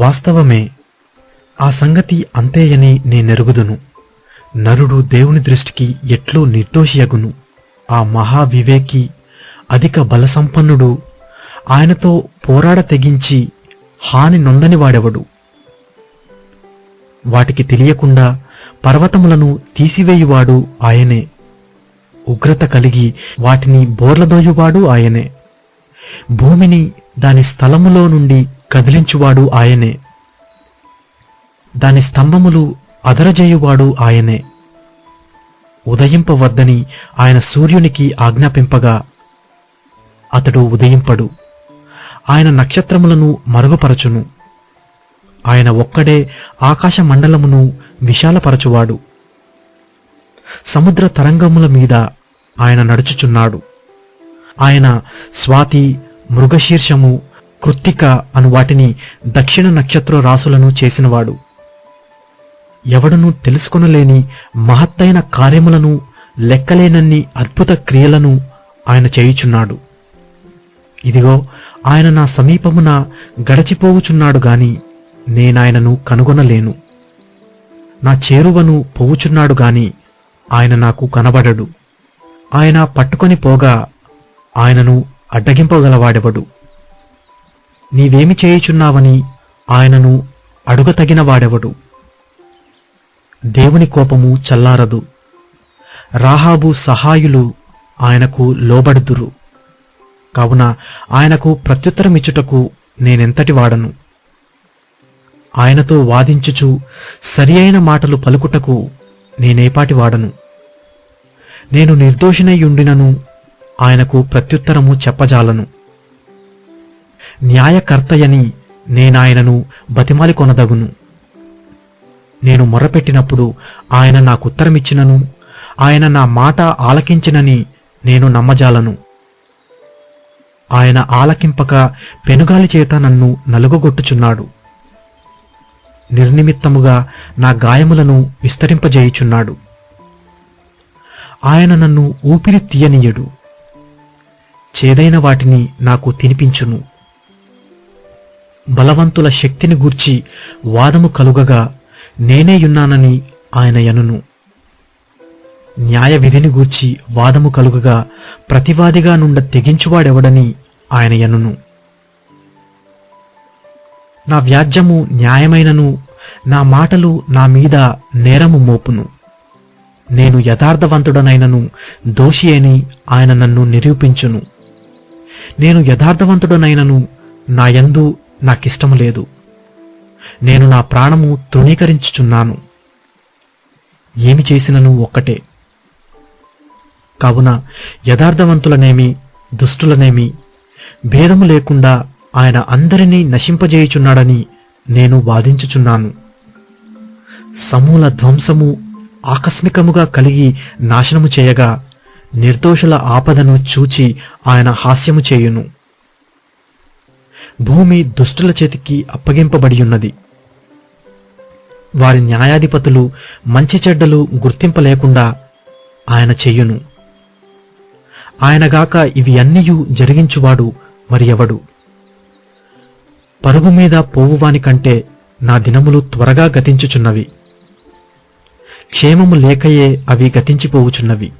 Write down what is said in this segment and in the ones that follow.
వాస్తవమే, ఆ సంగతి అంతేయని నేనెరుగుదును. నరుడు దేవుని దృష్టికి ఎట్లు నిర్దోషియగును. ఆ మహావివేకి, అధిక బలసంపన్నుడు, ఆయనతో పోరాడ తెగించి హాని నొందనివాడెవడు? వాటికి తెలియకుండా పర్వతములను తీసివేయువాడు ఆయనే. ఉగ్రత కలిగి వాటిని బోర్లదోయువాడు ఆయనే. భూమిని దాని స్థలములో నుండి కదిలించువాడు ఆయనే. దాని స్తంభములు అదరజేయువాడు ఆయనే. ఉదయింపవద్దని ఆయన సూర్యునికి ఆజ్ఞాపింపగా అతడు ఉదయింపడు. ఆయన నక్షత్రములను మరుగుపరచును. ఆయన ఒక్కడే ఆకాశ మండలమును విశాలపరచువాడు. సముద్ర తరంగముల మీద ఆయన నడుచుచున్నాడు. ఆయన స్వాతి, మృగశీర్షము, కృత్తిక అను వాటిని దక్షిణ నక్షత్ర రాసులను చేసినవాడు. ఎవడునూ తెలుసుకొనలేని మహత్తైన కార్యములను, లెక్కలేనన్ని అద్భుత క్రియలను ఆయన చేయుచున్నాడు. ఇదిగో, ఆయన నా సమీపమున గడచిపోవుచున్నాడు గాని నేనాయనను కనుగొనలేను. నా చేరువను పోవుచున్నాడు గాని ఆయన నాకు కనబడడు. ఆయన పట్టుకొని పోగా ఆయనను అడ్డగింపగలవాడెవడు? నీవేమి చేయుచున్నావని ఆయనను అడుగతగిన వాడెవడు? దేవుని కోపము చల్లారదు. రాహాబు సహాయులు ఆయనకు లోబడుదురు. కావున ఆయనకు ప్రత్యుత్తరమిచ్చుటకు నేనెంతటి వాడను? ఆయనతో వాదించుచు సరి అయిన మాటలు పలుకుటకు నేనేపాటి వాడను? నేను నిర్దోషినయుండినను ఆయనకు ప్రత్యుత్తరము చెప్పజాలను. న్యాయకర్తయని నేనాయనను బతిమాలి కొనదగును. నేను మొర్రపెట్టినప్పుడు ఆయన నాకుత్తరమిచ్చినను, ఆయన నా మాట ఆలకించినని నేను నమ్మజాలను. ఆయన ఆలకింపక పెనుగాలి చేత నన్ను నలుగగొట్టుచున్నాడు. నిర్నిమిత్తముగా నా గాయములను విస్తరింపజేయుచున్నాడు. ఆయన నన్ను ఊపిరి తీయనీయడు. చేదైన వాటిని నాకు తినిపించును. బలవంతుల శక్తిని గూర్చి వాదము కలుగగా నేనేయున్నానని ఆయన యనును. న్యాయ విధిని గూర్చి వాదము కలుగగా ప్రతివాదిగా నుండ తెగించువాడెవడని ఆయన యనును. నా వ్యాజ్యము న్యాయమైనను నా మాటలు నా మీద నేరము మోపును. నేను యథార్థవంతుడనైనను దోషి అని ఆయన నన్ను నిరూపించును. నేను యథార్థవంతుడనైనను నా యందు నాకిష్టము లేదు. నేను నా ప్రాణము తృణీకరించుచున్నాను. ఏమి చేసినను ఒక్కటే. కావున యథార్థవంతులనేమి దుష్టులనేమి భేదము లేకుండా ఆయన అందరినీ నశింపజేయుచున్నాడని నేను వాదించుచున్నాను. సమూల ధ్వంసము ఆకస్మికముగా కలిగి నాశనము చేయగా నిర్దోషుల ఆపదను చూచి ఆయన హాస్యము చేయును. భూమి దుష్టుల చేతికి అప్పగింపబడియున్నది. వారి న్యాయాధిపతులు మంచి చెడ్డలు గుర్తింపలేకుండా ఆయన చెయ్యును. ఆయనగాక ఇవి అన్నియు జరిగించువాడు మరి ఎవడు? పరుగు మీద పోవువాని కంటే నా దినములు త్వరగా గతించుచున్నవి. క్షేమము లేకయే అవి గతించిపోవుచున్నవి.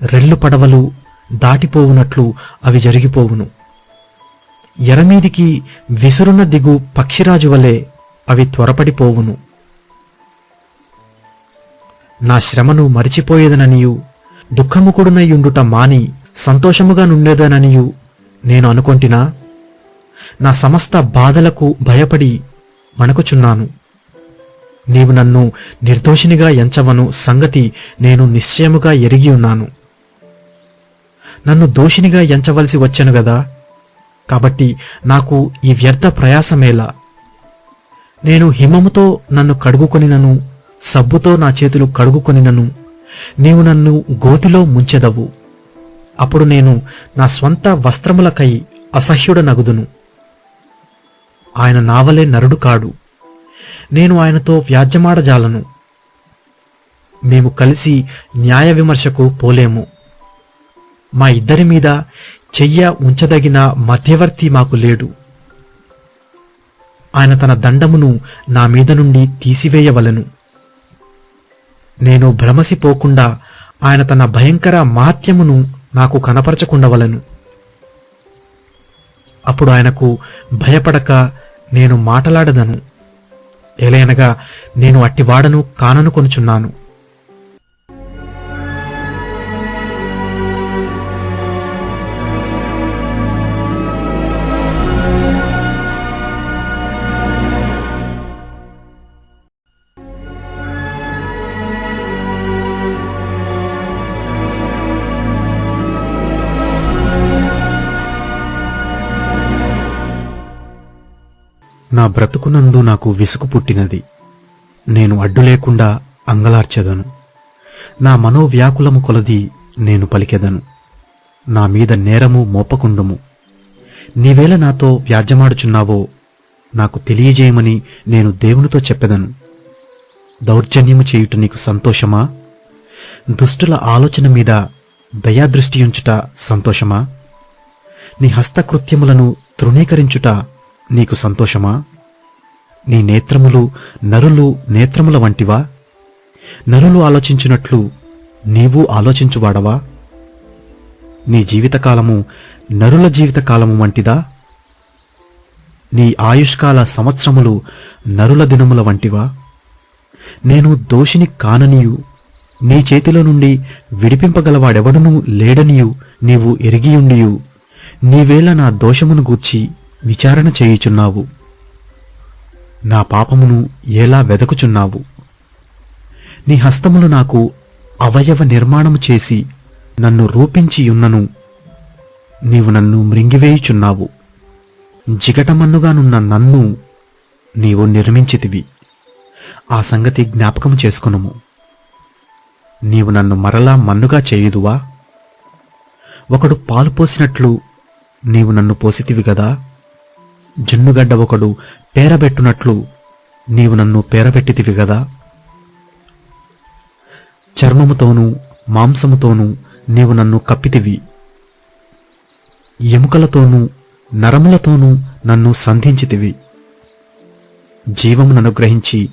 రెల్లు పడవలు దాటిపోవునట్లు అవి జరిగిపోవును. ఎరమీదికి విసురున దిగు పక్షిరాజు వలె అవి త్వరపడిపోవును. నా శ్రమను మరిచిపోయేదననియు దుఃఖముకుడునయుండుట మాని సంతోషముగా నుండేదననియు నేను అనుకొంటినా నా సమస్త బాధలకు భయపడి వణకుచున్నాను. నీవు నన్ను నిర్దోషినిగా ఎంచవను సంగతి నేను నిశ్చయముగా ఎరిగి ఉన్నాను. నన్ను దోషినిగా ఎంచవలసి వచ్చెను గదా, కాబట్టి నాకు ఈ వ్యర్థ ప్రయాసమేలా? నేను హిమముతో నన్ను కడుగుకొనినను, సబ్బుతో నా చేతులు కడుగుకొనినను నీవు నన్ను గోతిలో ముంచెదవు. అప్పుడు నేను నా స్వంత వస్త్రములకై అసహ్యుడనగుదును. ఆయన నావలే నరుడు కాడు. నేను ఆయనతో వ్యాజ్యమాడజాలను. మేము కలిసి న్యాయ విమర్శకు పోలేము. మా ఇద్దరి మీద చెయ్య ఉంచదగిన మధ్యవర్తి మాకు లేడు. ఆయన తన దండమును నా మీద నుండి తీసివేయవలెను. నేను భ్రమసిపోకుండా ఆయన తన భయంకర మహత్యమును నాకు కనపరచకుండవలెను. అప్పుడు ఆయనకు భయపడక నేను మాటలాడదను. ఏలయనగా నేను అట్టివాడను కాననుకొనుచున్నాను. నా బ్రతుకునందు నాకు విసుగు పుట్టినది. నేను అడ్డు లేకుండా అంగలార్చెదను. నా మనోవ్యాకులము కొలది నేను పలికెదను. నా మీద నేరము మోపకుండుము. నీవేళ నాతో వ్యాజ్యమాడుచున్నావో నాకు తెలియజేయమని నేను దేవునితో చెప్పెదను. దౌర్జన్యము చేయుట నీకు సంతోషమా? దుష్టుల ఆలోచన మీద దయాదృష్టియుంచుట సంతోషమా? నీ హస్తకృత్యములను తృణీకరించుట నీకు సంతోషమా? నీ నేత్రములు నరులు నేత్రముల వంటివా? నరులు ఆలోచించున్నట్లు నీవు ఆలోచించువాడవా? నీ జీవితకాలము నరుల జీవితకాలము వంటిదా? నీ ఆయుష్కాల సంవత్సరములు నరుల దినముల వంటివా? నేను దోషిని కాననియు నీ చేతిలో నుండి విడిపింపగలవాడెవడునూ లేడనియు నీవు ఎరిగియుండియు నీవేళ నా దోషమును గూర్చి విచారణ చేయుచున్నావు. నా పాపమును ఎలా వెదకుచున్నావు? నీ హస్తములు నాకు అవయవ నిర్మాణము చేసి నన్ను రూపించియున్నను నీవు నన్ను మృంగివేయుచున్నావు. జిగటమన్నుగానున్న నన్ను నీవు నిర్మించితివి. ఆ సంగతి జ్ఞాపకము చేసుకొనుము. నీవు నన్ను మరలా మన్నుగా చేయుదువా? ఒకడు పాలు పోసినట్లు నీవు నన్ను పోసితివి గదా. జున్నుగడ్డ ఒకడు పేరబెట్టునట్లు నీవు నన్ను పేరబెట్టితివి గదా. చర్మముతోనూ మాంసముతోనూ నీవు నన్ను కప్పితివి. ఎముకలతోనూ నరములతోనూ నన్ను సంధించితివి. జీవముననుగ్రహించి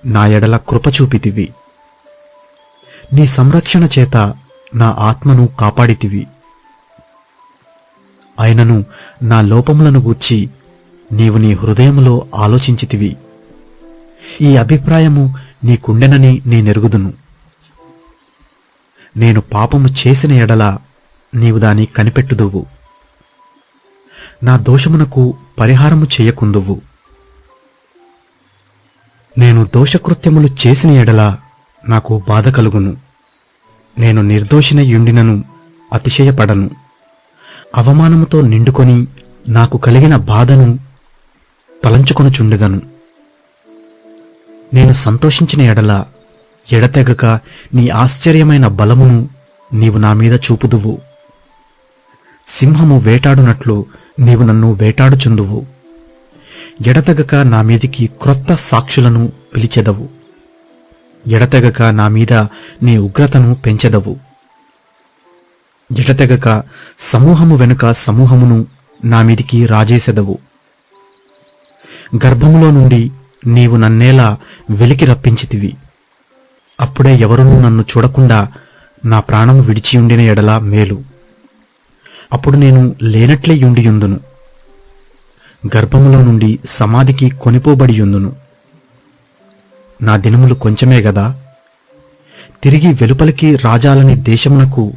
నా ఎడల కృప చూపితివి. నీ సంరక్షణ చేత నా ఆత్మను కాపాడితివి. అయినను నా లోపములను గూర్చి నీవు నీ హృదయములో ఆలోచించితివి. ఈ అభిప్రాయము నీకుండెనని నేనెరుగుదును. నేను పాపము చేసిన ఎడల నీవు దాని కనిపెట్టుదువు. నా దోషమునకు పరిహారము చేయకుందువు. నేను దోషకృత్యములు చేసిన ఎడల నాకు బాధ కలుగును. నేను నిర్దోషినయుండినను అతిశయపడను. అవమానముతో నిండుకొని నాకు కలిగిన బాధను తలంచుకొనుచుండెదను. నేను సంతోషించిన ఎడల ఎడతెగక నీ ఆశ్చర్యమైన బలమును నీవు నా మీద చూపుదువు. సింహము వేటాడునట్లు నీవు నన్ను వేటాడుచుందువు. ఎడతెగక నా మీదికి క్రొత్త సాక్షులను పిలిచెదవు. ఎడతెగక నా మీద నీ ఉగ్రతను పెంచెదవు. ఎడతెగక సమూహము వెనుక సమూహమును నా మీదికి రాజేసెదవు. గర్భములో నుండి నీవు నన్నేలా వెలికి రప్పించితివి. అప్పుడే ఎవరునూ నన్ను చూడకుండా నా ప్రాణము విడిచియుండిన ఎడల మేలు. అప్పుడు నేను లేనట్లే యుండియుందును. గర్భములో నుండి సమాధికి కొనిపోబడియుందును. నా దినములు కొంచెమే గదా. తిరిగి వెలుపలికి రాజాలని దేశమునకు,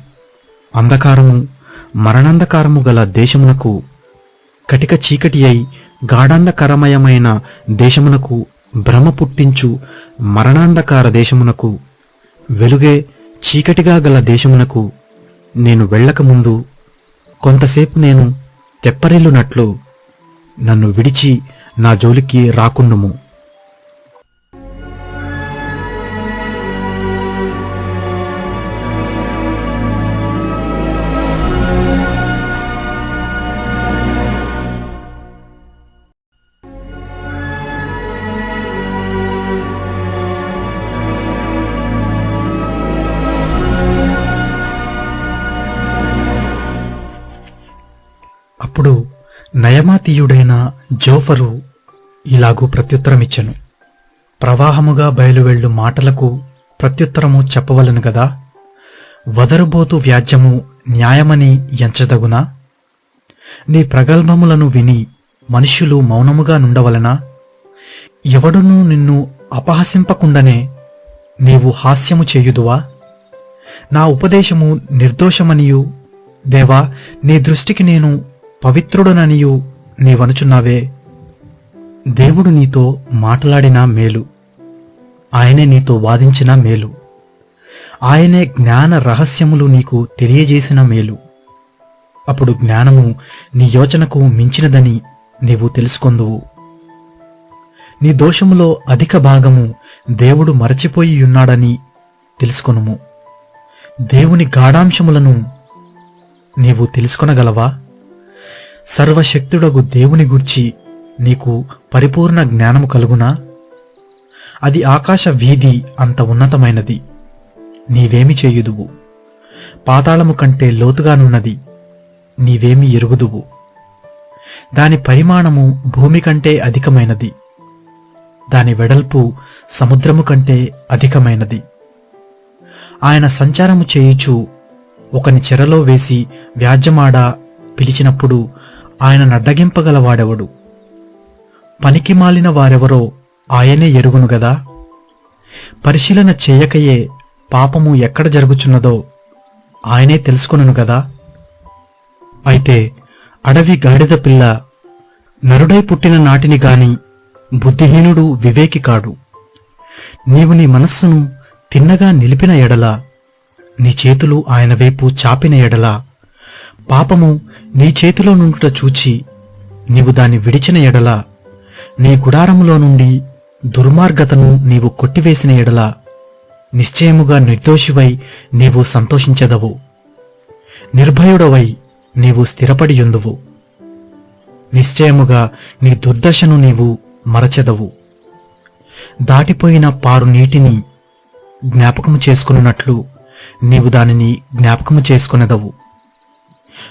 అంధకారము మరణాంధకారము గల దేశమునకు, కటిక చీకటి అయి గాఢాంధకరమయమైన దేశమునకు, భ్రమ పుట్టించు మరణాంధకార దేశమునకు, వెలుగే చీకటిగా గల దేశమునకు నేను వెళ్ళకముందు కొంతసేపు నేను తెప్పరిల్లునట్లు నన్ను విడిచి నా జోలికి రాకుండుము. అప్పుడు నయమాతీయుడైన జోఫరు ఇలాగూ ప్రత్యుత్తరమిచ్చెను. ప్రవాహముగా బయలువెళ్ళు మాటలకు ప్రత్యుత్తరము చెప్పవలను గదా. వదరుబోతు వ్యాజ్యము న్యాయమని ఎంచదగునా? నీ ప్రగల్భములను విని మనుష్యులు మౌనముగా నుండవలనా? ఎవడునూ నిన్ను అపహసింపకుండనే నీవు హాస్యము చేయుదువా? నా ఉపదేశము నిర్దోషమనియు, దేవా, నీ దృష్టికి నేను పవిత్రుడననియు నీవనుచున్నావే. దేవుడు నీతో మాట్లాడిన మేలు, ఆయనే నీతో వాదించిన మేలు, ఆయనే జ్ఞాన రహస్యములు నీకు తెలియజేసిన మేలు. అప్పుడు జ్ఞానము నీ యోచనకు మించినదని నీవు తెలుసుకొందువు. నీ దోషములో అధిక భాగము దేవుడు మరచిపోయి ఉన్నాడని తెలుసుకొనుము. దేవుని గాఢాంశములను నీవు తెలుసుకొనగలవా? సర్వశక్తుడగు దేవుని గూర్చి నీకు పరిపూర్ణ జ్ఞానము కలుగునా? అది ఆకాశ వీధి అంత ఉన్నతమైనది. నీవేమి చేయుదువు? పాతాళము కంటే లోతుగానున్నది. నీవేమి ఎరుగుదువు? దాని పరిమాణము భూమి కంటే అధికమైనది. దాని వెడల్పు సముద్రము కంటే అధికమైనది. ఆయన సంచారము చేయుచు ఒకని చెరలో వేసి వ్యాజ్యమాడా పిలిచినప్పుడు ఆయన నడ్డగింపగలవాడెవడు? పనికి మాలిన వారెవరో ఆయనే ఎరుగును గదా. పరిశీలన చేయకయే పాపము ఎక్కడ జరుగుచున్నదో ఆయనే తెలుసుకొనును గదా. అయితే అడవి గాడిద పిల్ల నరుడై పుట్టిన నాటిని గాని బుద్ధిహీనుడు వివేకి కాడు. నీవు నీ మనస్సును తిన్నగా నిలిపిన ఎడల, నీ చేతులు ఆయన వైపు చాపిన ఎడల, పాపము నీ చేతిలో నుండుట చూచి నీవు దాన్ని విడిచిన ఎడల, నీ గుడారములో నుండి దుర్మార్గతను నీవు కొట్టివేసిన ఎడల, నిశ్చయముగా నిర్దోషివై నీవు సంతోషించెదవు. నిర్భయుడవై నీవు స్థిరపడియుందువు. నిశ్చయముగా నీ దుర్దశను నీవు మరచెదవు. దాటిపోయిన పారు నీటిని జ్ఞాపకము చేసుకున్నట్లు నీవు దానిని జ్ఞాపకము చేసుకునేదవు.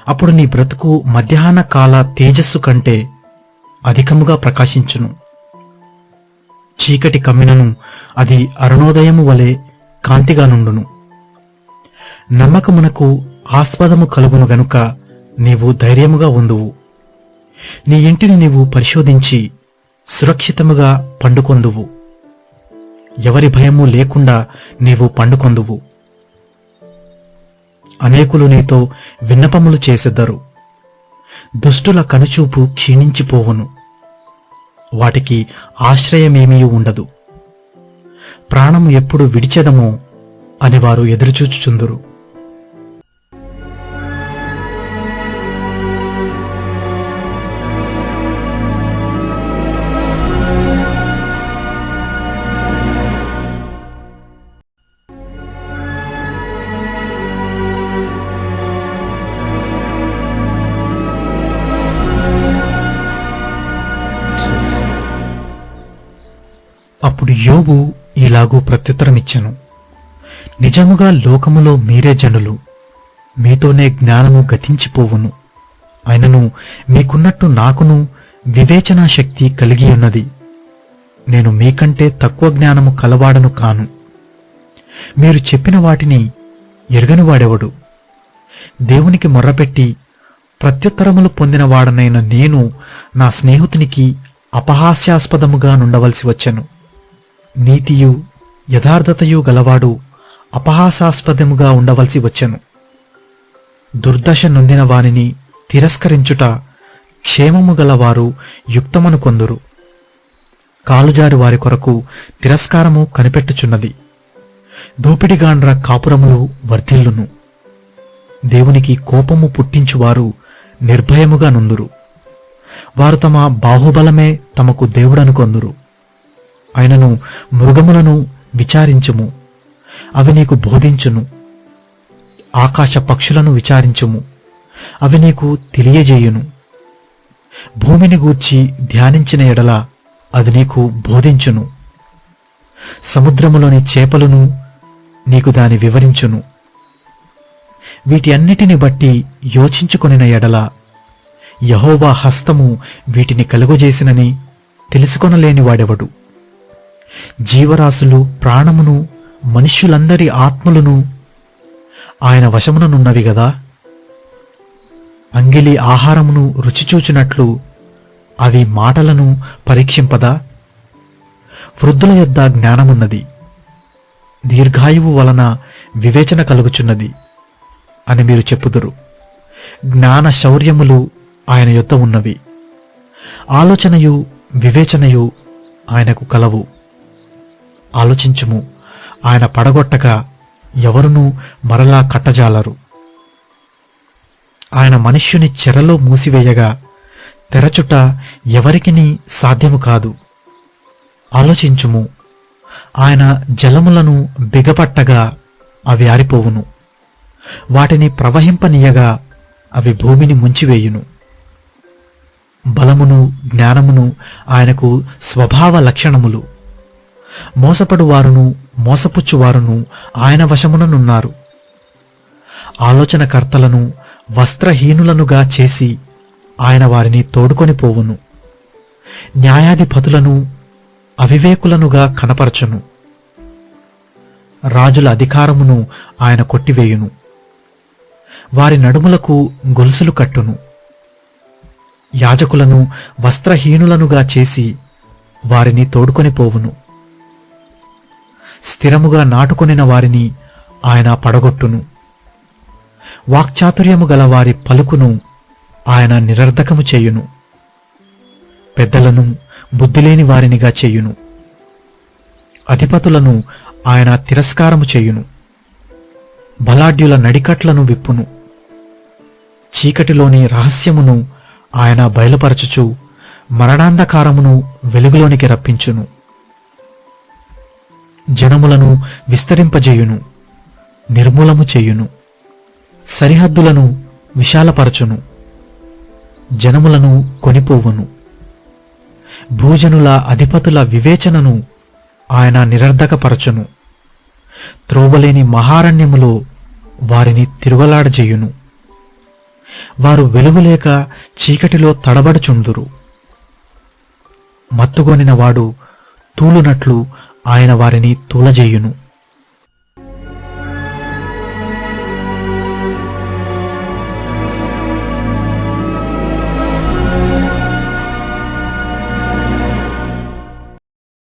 అప్పుడు నీ బ్రతుకు మధ్యాహ్న కాల తేజస్సు కంటే అధికముగా ప్రకాశించును. చీకటి కమ్మినను అది అరుణోదయము వలె కాంతిగా నుండును. నమ్మకమునకు ఆస్పదము కలుగును గనుక నీవు ధైర్యముగా ఉందువు. నీ ఇంటిని నీవు పరిశోధించి సురక్షితముగా పండుకొందువు. ఎవరి భయము లేకుండా నీవు పండుకొందువు. అనేకులు నీతో విన్నపములు చేసెదరు. దుష్టుల కనుచూపు క్షీణించిపోవును. వాటికి ఆశ్రయమేమీ ఉండదు. ప్రాణము ఎప్పుడు విడిచెదమో అని వారు ఎదురుచూచుచుందురు. అప్పుడు యోబు ఇలాగూ ప్రత్యుత్తరమిచ్చెను. నిజముగా లోకములో మీరే జనులు, మీతోనే జ్ఞానము గతించిపోవును. అయినను మీకున్నట్టు నాకును వివేచనా శక్తి కలిగి ఉన్నది. నేను మీకంటే తక్కువ జ్ఞానము కలవాడను కాను. మీరు చెప్పిన వాటిని ఎరుగనివాడెవడు? దేవునికి మొర్రపెట్టి ప్రత్యుత్తరములు పొందినవాడనైన నేను నా స్నేహితునికి అపహాస్యాస్పదముగా నుండవలసి వచ్చెను. నీతియు యథార్థతయు గలవాడు అపహాసాస్పదముగా ఉండవలసి వచ్చెను. దుర్దశ నొందిన వానిని తిరస్కరించుట క్షేమము గలవారు యుక్తమను కొందురు. కాలుజారు వారి కొరకు తిరస్కారము కనిపెట్టుచున్నది. దోపిడిగాండ్ర కాపురములు వర్ధిల్లును. దేవునికి కోపము పుట్టించువారు నిర్భయముగా నుందురు. వారు తమ బాహుబలమే తమకు దేవుడనుకొందురు. అయినను మృగములను విచారించుము, అవి నీకు బోధించును. ఆకాశ పక్షులను విచారించుము, అవి నీకు తెలియజేయును. భూమిని గూర్చి ధ్యానించిన ఎడల అది నీకు బోధించును. సముద్రములోని చేపలను నీకు దాని వివరించును. వీటి అన్నిటిని బట్టి యోచించుకొనిన ఎడల యెహోవా హస్తము వీటిని కలుగజేసినని తెలుసుకొనలేనివాడెవడు? జీవరాశులు ప్రాణమును మనుష్యులందరి ఆత్మలను ఆయన వశముననున్నవి గదా. అంగిలి ఆహారమును రుచిచూచినట్లు అవి మాటలను పరీక్షింపదా? వృద్ధుల యొద్ద జ్ఞానమున్నది, దీర్ఘాయువు వలన వివేచన కలుగుచున్నది అని మీరు చెప్పుదురు. జ్ఞాన శౌర్యములు ఆయన యొద్ద ఉన్నవి, ఆలోచనయు వివేచనయు ఆయనకు కలవు. ఆలోచించుము, ఆయన పడగొట్టక ఎవరునూ మరలా కట్టజాలరు. ఆయన మనుష్యుని చెరలో మూసివేయగా తెరచుట ఎవరికిని సాధ్యము కాదు. ఆలోచించుము, ఆయన జలములను బిగపట్టగా అవి ఆరిపోవును, వాటిని ప్రవహింపనీయగా అవి భూమిని ముంచివేయును. బలమును జ్ఞానమును ఆయనకు స్వభావ లక్షణములు. మోసపడువారును మోసపుచ్చువారును ఆయన వశముననున్నారు. ఆలోచనకర్తలను వస్త్రహీనులనుగా చేసి ఆయన వారిని తోడుకొని పోవును. న్యాయాధిపతులను అవివేకులనుగా కనపరచును. రాజుల అధికారమును ఆయన కొట్టివేయును, వారి నడుములకు గొలుసులు కట్టును. యాజకులను వస్త్రహీనులనుగా చేసి వారిని తోడుకొని పోవును. స్థిరముగా నాటుకొనిన వారిని ఆయన పడగొట్టును. వాక్చాతుర్యము గల వారి పలుకును ఆయన నిరర్ధకము చేయును. పెద్దలను బుద్ధిలేని వారినిగా చేయును. అధిపతులను ఆయన తిరస్కారము చేయును. బలాఢ్యుల నడికట్లను విప్పును. చీకటిలోని రహస్యమును ఆయన బయలుపరచుచు మరణాంధకారమును వెలుగులోనికి రప్పించును. జనములను విస్తరింపజేయును, నిర్మూలము చేయును. సరిహద్దులను విశాలపరచును, జనములను కొనిపోవును. భూజనుల అధిపతుల వివేచనను ఆయన నిరర్ధకపరచును. త్రోవలేని మహారణ్యములో వారిని తిరుగలాడజేయును. వారు వెలుగులేక చీకటిలో తడబడుచుందురు. మత్తుగొనిన వాడు తూలునట్లు ఆయన వారిని తూలజేయును.